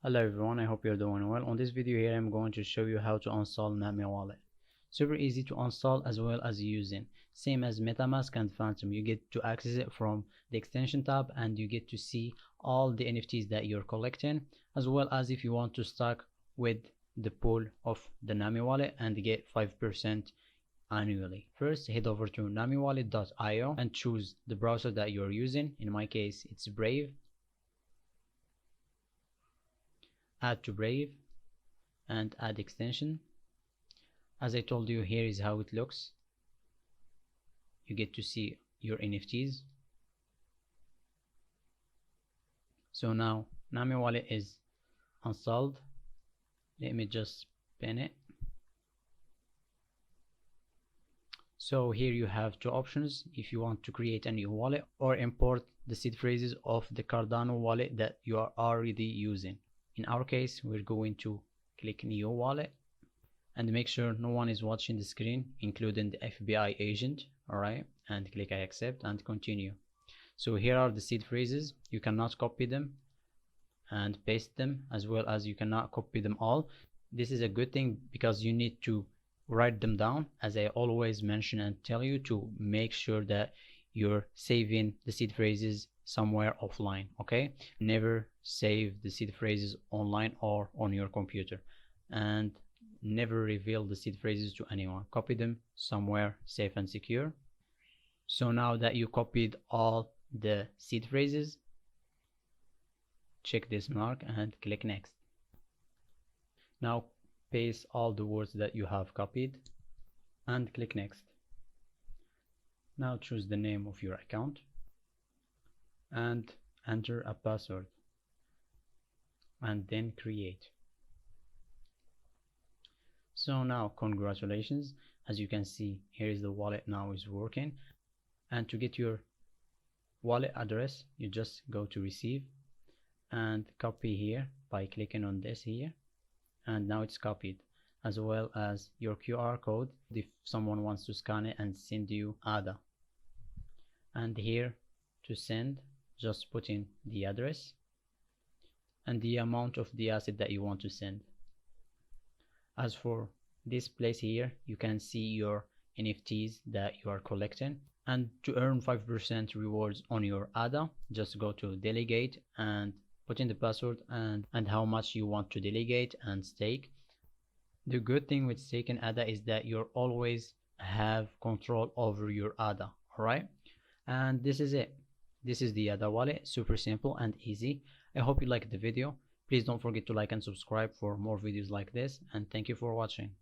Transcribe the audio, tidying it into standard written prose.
Hello everyone, I hope you're doing well. On this video here I'm going to show you how to install Nami wallet. Super easy to install as well as using. Same as MetaMask and Phantom, you get to access it from the extension tab and you get to see all the NFTs that you're collecting, as well as if you want to start with the pool of the Nami wallet and get 5% annually. First, head over to namiwallet.io and choose the browser that you're using. In my case it's Brave. Add to Brave and add extension. As I told you, here is how it looks. You get to see your NFTs. So now Nami wallet is installed. Let me just pin it. So here you have two options if you want to create a new wallet or import the seed phrases of the Cardano wallet that you are already using. In our case, we're going to click new wallet and make sure no one is watching the screen, including the FBI agent. Alright, and click I accept and continue. So here are the seed phrases. You cannot copy them and paste them, as well as you cannot copy them all. This is a good thing because you need to write them down, as I always mention and tell you, to make sure that you're saving the seed phrases somewhere offline. Okay, never save the seed phrases online or on your computer, and never reveal the seed phrases to anyone. Copy them somewhere safe and secure. So now that you copied all the seed phrases, check this mark and click next. Now paste all the words that you have copied and click next. Now choose the name of your account and enter a password and then create. So now congratulations, as you can see here is the wallet now is working. And to get your wallet address, you just go to receive and copy here by clicking on this here, and now it's copied, as well as your QR code if someone wants to scan it and send you ADA. And here to send, just put in the address and the amount of the asset that you want to send. As for this place here, you can see your NFTs that you are collecting, and to earn 5% rewards on your ADA, just go to delegate and put in the password and how much you want to delegate and stake. The good thing with staking ADA is that you always have control over your ADA. Alright, and this is it. This is the ADA wallet, super simple and easy. I hope you liked the video. Please don't forget to like and subscribe for more videos like this, and thank you for watching.